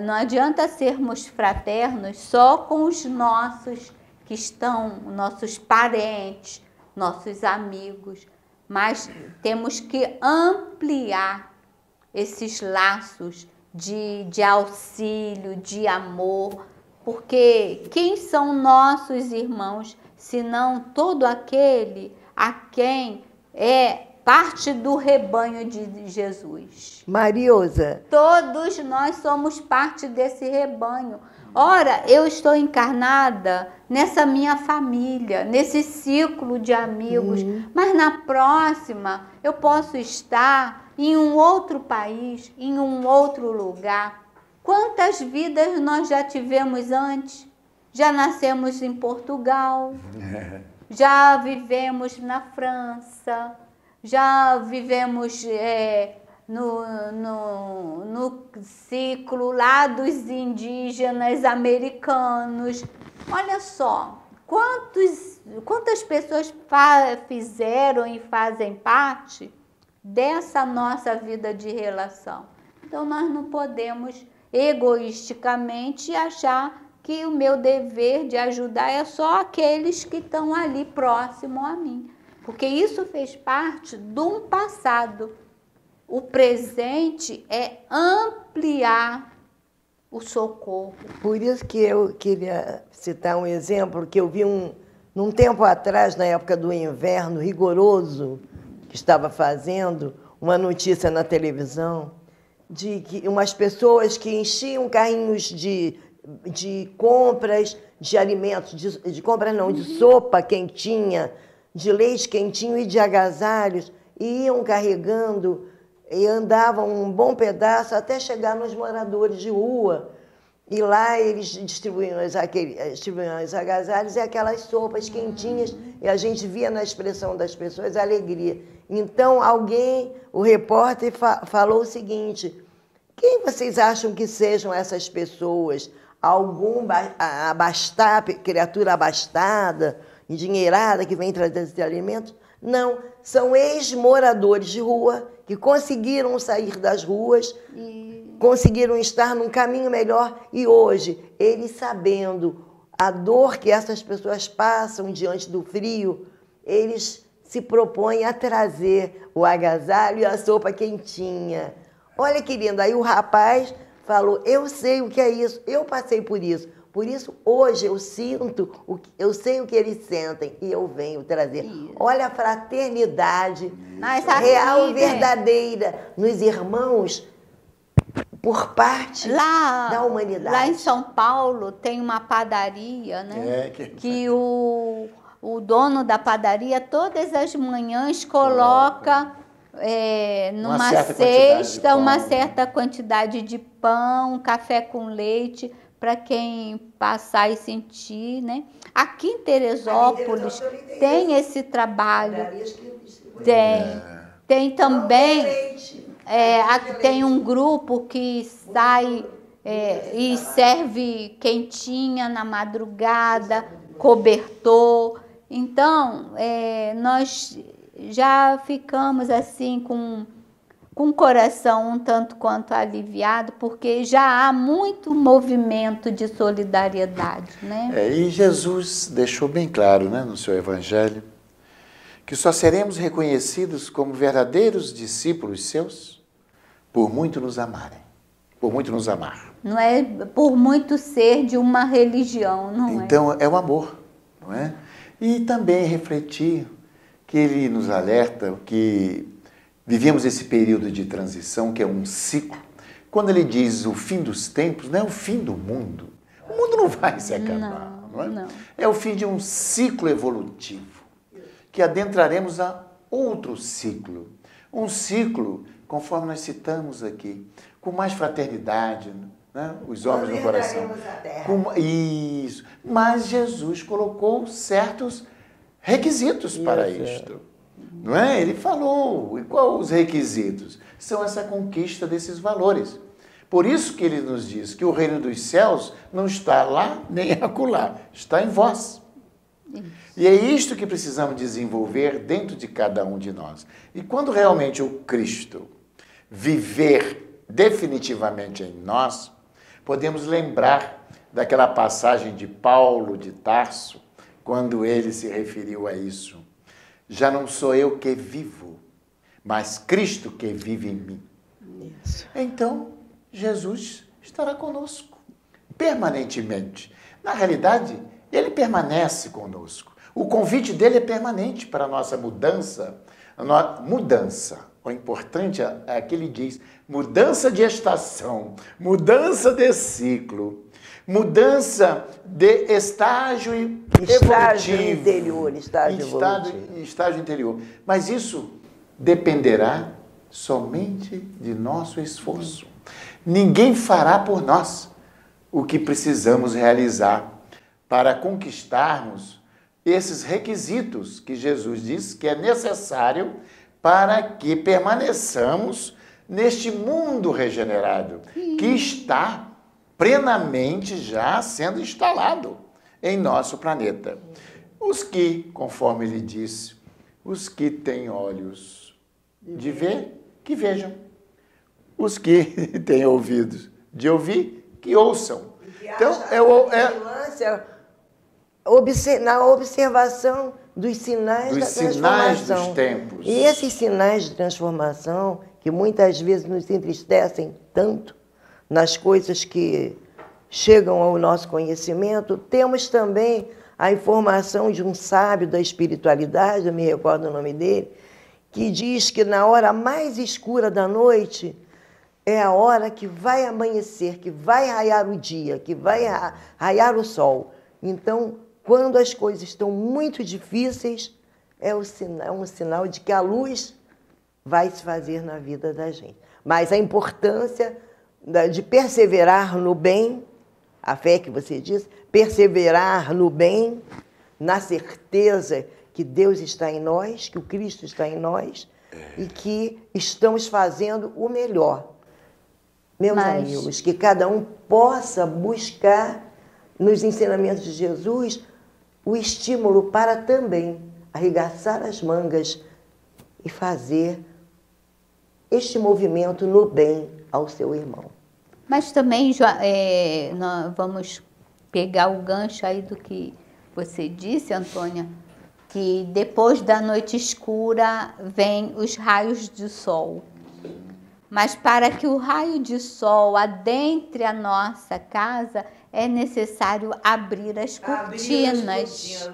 Não adianta sermos fraternos só com os nossos que estão, nossos parentes, nossos amigos, mas temos que ampliar esses laços de auxílio, de amor, porque quem são nossos irmãos, senão todo aquele a quem é parte do rebanho de Jesus. Mariosa. Todos nós somos parte desse rebanho. Ora, eu estou encarnada nessa minha família, nesse ciclo de amigos, mas na próxima eu posso estar em um outro país, em um outro lugar. Quantas vidas nós já tivemos antes? Já nascemos em Portugal, já vivemos na França, já vivemos no ciclo lá dos indígenas americanos. Olha só, quantas pessoas fizeram e fazem parte dessa nossa vida de relação. Então, nós não podemos egoisticamente achar que o meu dever de ajudar é só aqueles que estão ali próximo a mim. Porque isso fez parte de um passado. O presente é ampliar o socorro. Por isso que eu queria citar um exemplo que eu vi num tempo atrás, na época do inverno rigoroso, que estava fazendo uma notícia na televisão de que umas pessoas que enchiam carrinhos de compras de alimentos, de compras não, de sopa quentinha, de leite quentinho e de agasalhos, e iam carregando e andavam um bom pedaço até chegar nos moradores de rua. E lá eles distribuíam os agasalhos e aquelas sopas quentinhas, e a gente via na expressão das pessoas a alegria. Então o repórter falou o seguinte: quem vocês acham que sejam essas pessoas? Algum criatura abastada, endinheirada, que vem trazer esses alimentos? Não, são ex-moradores de rua que conseguiram sair das ruas, conseguiram estar num caminho melhor, e hoje, eles sabendo a dor que essas pessoas passam diante do frio, eles se propõem a trazer o agasalho e a sopa quentinha. Olha que lindo, aí o rapaz falou: eu sei o que é isso, eu passei por isso. Por isso, hoje eu sinto, eu sei o que eles sentem e eu venho trazer. Isso. Olha a fraternidade real e verdadeira nos irmãos por parte da humanidade. Lá em São Paulo tem uma padaria, né? Que o dono da padaria todas as manhãs coloca numa cesta uma certa quantidade de pão, café com leite, para quem passar e sentir, né? Aqui em Teresópolis tem esse trabalho. Tem também, tem um grupo que sai e serve quentinha na madrugada, cobertor. Então, nós já ficamos assim com o coração um tanto quanto aliviado, porque já há muito movimento de solidariedade, né? E Jesus deixou bem claro, né, no seu Evangelho, que só seremos reconhecidos como verdadeiros discípulos seus por muito nos amarem, por muito nos amar. Não é por muito ser de uma religião, não é? Então, é o amor, não é? E também refletir que ele nos alerta que vivemos esse período de transição, que é um ciclo. Quando ele diz o fim dos tempos, não é o fim do mundo. O mundo não vai se acabar, não é? Não. É o fim de um ciclo evolutivo, que adentraremos a outro ciclo. Um ciclo, conforme nós citamos aqui, com mais fraternidade, né? Os homens no coração. Isso. Mas Jesus colocou certos requisitos para isto. Não é? Ele falou. E quais os requisitos? São essa conquista desses valores. Por isso que ele nos diz que o reino dos céus não está lá nem acolá, está em vós. E é isto que precisamos desenvolver dentro de cada um de nós. E quando realmente o Cristo viver definitivamente em nós, podemos lembrar daquela passagem de Paulo de Tarso, quando ele se referiu a isso. Já não sou eu que vivo, mas Cristo que vive em mim. Isso. Então, Jesus estará conosco, permanentemente. Na realidade, ele permanece conosco. O convite dele é permanente para a nossa mudança. O importante é que ele diz, mudança de estação, mudança de ciclo, mudança de estágio evolutivo. Estágio interior. Mas isso dependerá somente de nosso esforço. Ninguém fará por nós o que precisamos realizar para conquistarmos esses requisitos que Jesus diz que é necessário para que permaneçamos neste mundo regenerado, que está plenamente já sendo instalado em nosso planeta. Os que, conforme ele disse, os que têm olhos de ver, que vejam. Os que têm ouvidos de ouvir, que ouçam. Então, na observação dos sinais da transformação. Sinais dos tempos. E esses sinais de transformação, que muitas vezes nos entristecem tanto nas coisas que chegam ao nosso conhecimento, temos também a informação de um sábio da espiritualidade, eu me recordo o nome dele, que diz que na hora mais escura da noite é a hora que vai amanhecer, que vai raiar o dia, que vai raiar o sol. Então, quando as coisas estão muito difíceis, é um sinal de que a luz vai se fazer na vida da gente. Mas a importância de perseverar no bem, a fé que você disse, perseverar no bem, na certeza que Deus está em nós, que o Cristo está em nós e que estamos fazendo o melhor. Meus amigos, que cada um possa buscar nos ensinamentos de Jesus o estímulo para também arregaçar as mangas e fazer este movimento no bem ao seu irmão. Mas também nós vamos pegar o gancho aí do que você disse, Antônia, que depois da noite escura vem os raios de sol. Mas para que o raio de sol adentre a nossa casa, é necessário abrir as cortinas.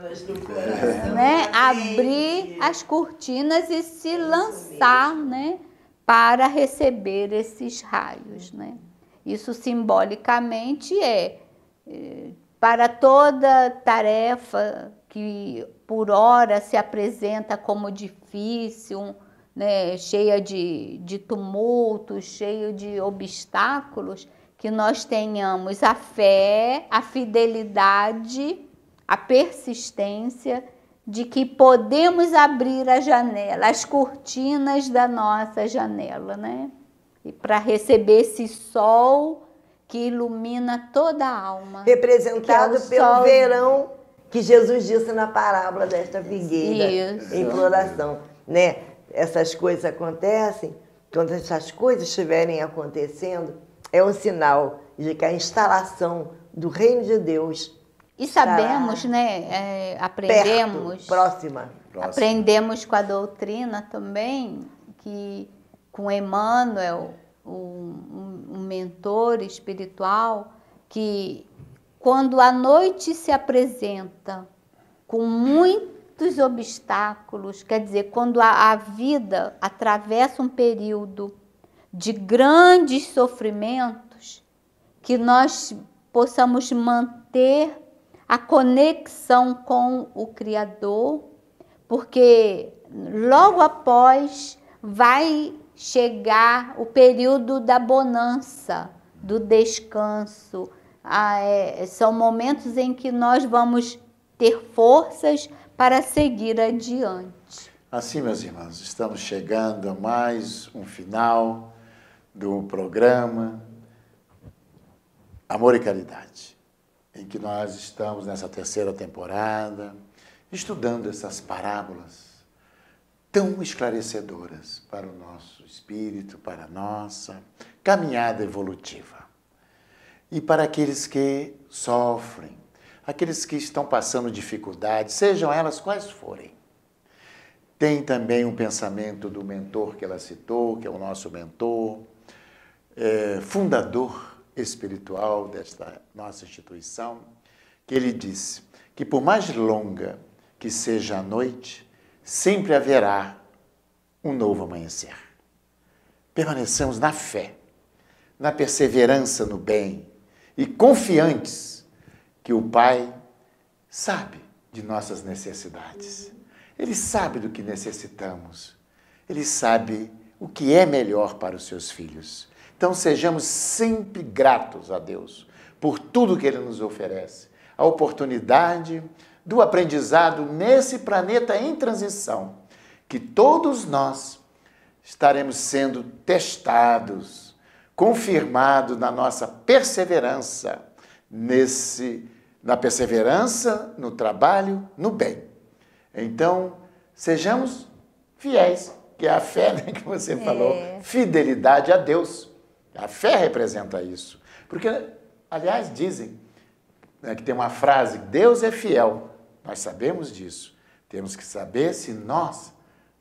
Né? Abrir as cortinas e se lançar, né? Para receber esses raios. Né? Isso simbolicamente para toda tarefa que por hora se apresenta como difícil, né, cheia de tumultos, cheio de obstáculos, que nós tenhamos a fé, a fidelidade, a persistência de que podemos abrir a janela, as cortinas da nossa janela, né? E para receber esse sol que ilumina toda a alma. Representado pelo sol... verão que Jesus disse na parábola desta figueira. Isso. Em floração, né? Essas coisas acontecem, quando essas coisas estiverem acontecendo, é um sinal de que a instalação do reino de Deus e sabemos, né? Aprendemos. Perto, próxima. Aprendemos com a doutrina também que com Emmanuel, um mentor espiritual, que quando a noite se apresenta com muitos obstáculos, quer dizer, quando a vida atravessa um período de grandes sofrimentos, que nós possamos manter a conexão com o Criador, porque logo após vai chegar o período da bonança, do descanso. São momentos em que nós vamos ter forças para seguir adiante. Assim, meus irmãos, estamos chegando a mais um final do programa Amor e Caridade, em que nós estamos nessa terceira temporada, estudando essas parábolas tão esclarecedoras para o nosso espírito, para a nossa caminhada evolutiva. E para aqueles que sofrem, aqueles que estão passando dificuldades, sejam elas quais forem. Tem também um pensamento do mentor que ela citou, que é o nosso mentor, fundador espiritual desta nossa instituição, que ele disse que por mais longa que seja a noite, sempre haverá um novo amanhecer. Permaneçamos na fé, na perseverança no bem e confiantes que o Pai sabe de nossas necessidades. Ele sabe do que necessitamos. Ele sabe o que é melhor para os seus filhos. Então sejamos sempre gratos a Deus por tudo que Ele nos oferece. A oportunidade do aprendizado nesse planeta em transição, que todos nós estaremos sendo testados, confirmados na nossa perseverança, na perseverança, no trabalho, no bem. Então, sejamos fiéis, que é a fé, né, que você falou, fidelidade a Deus. A fé representa isso. Porque, aliás, dizem, né, que tem uma frase, Deus é fiel. Nós sabemos disso. Temos que saber se nós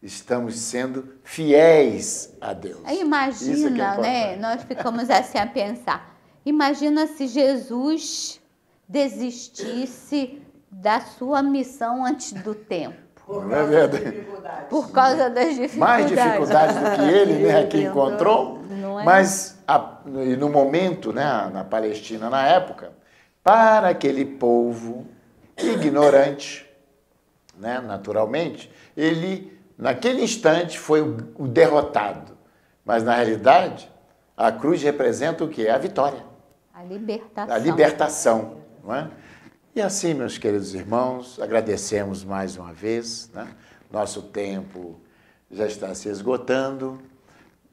estamos sendo fiéis a Deus. Imagina, né? Nós ficamos assim a pensar. Imagina se Jesus desistisse da sua missão antes do tempo. Não é verdade? Por causa das dificuldades. Mais dificuldades do que ele, né, que encontrou. Não é? Mas no momento, né, na Palestina, na época, para aquele povo ignorante, né, naturalmente, ele, naquele instante, foi o derrotado. Mas, na realidade, a cruz representa o quê? A vitória. A libertação. A libertação, não é? E assim, meus queridos irmãos, agradecemos mais uma vez, né? Nosso tempo já está se esgotando,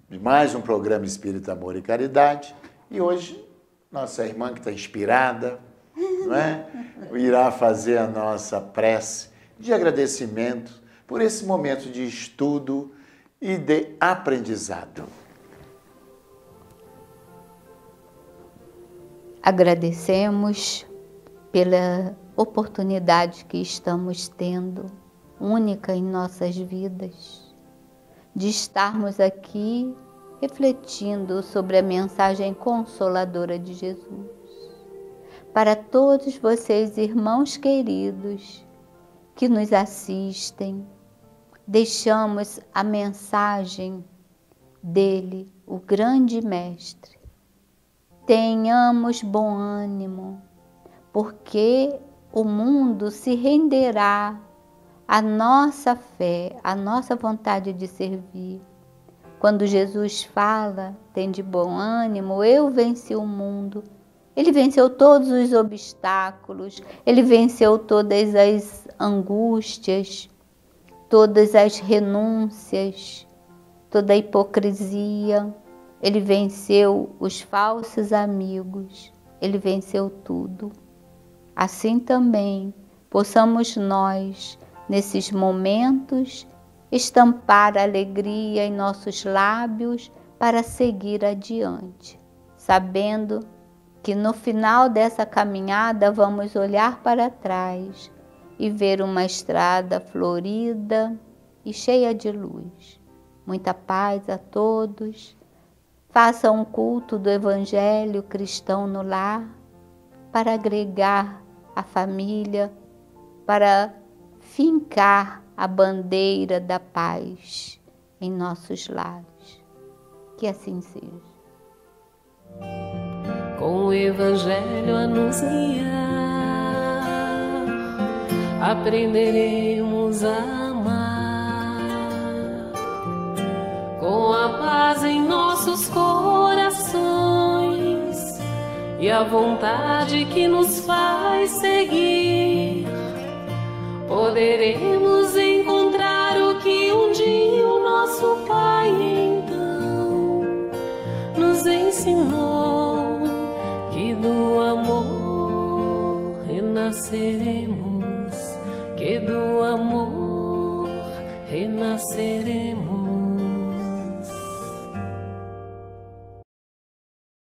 de mais um programa Espírita Amor e Caridade. E hoje, nossa irmã que está inspirada, não é? Irá fazer a nossa prece de agradecimento por esse momento de estudo e de aprendizado. Agradecemos pela oportunidade que estamos tendo, única em nossas vidas, de estarmos aqui refletindo sobre a mensagem consoladora de Jesus. Para todos vocês, irmãos queridos, que nos assistem, deixamos a mensagem dele, o grande mestre. tenhamos bom ânimo, porque o mundo se renderá à nossa fé, à nossa vontade de servir. Quando Jesus fala, tem de bom ânimo, eu venci o mundo. Ele venceu todos os obstáculos, ele venceu todas as angústias, todas as renúncias, toda a hipocrisia. Ele venceu os falsos amigos, ele venceu tudo. Assim também possamos nós, nesses momentos, estampar alegria em nossos lábios para seguir adiante, sabendo que no final dessa caminhada vamos olhar para trás e ver uma estrada florida e cheia de luz. Muita paz a todos. Faça um culto do Evangelho cristão no lar para agregar a família, para fincar a bandeira da paz em nossos lares. Que assim seja. Com o Evangelho a nos guiar, aprenderemos a amar. Com a paz em nossos corações e a vontade que nos faz seguir, poderemos encontrar o que um dia o nosso Pai então nos ensinou, que do amor renasceremos, que do amor renasceremos.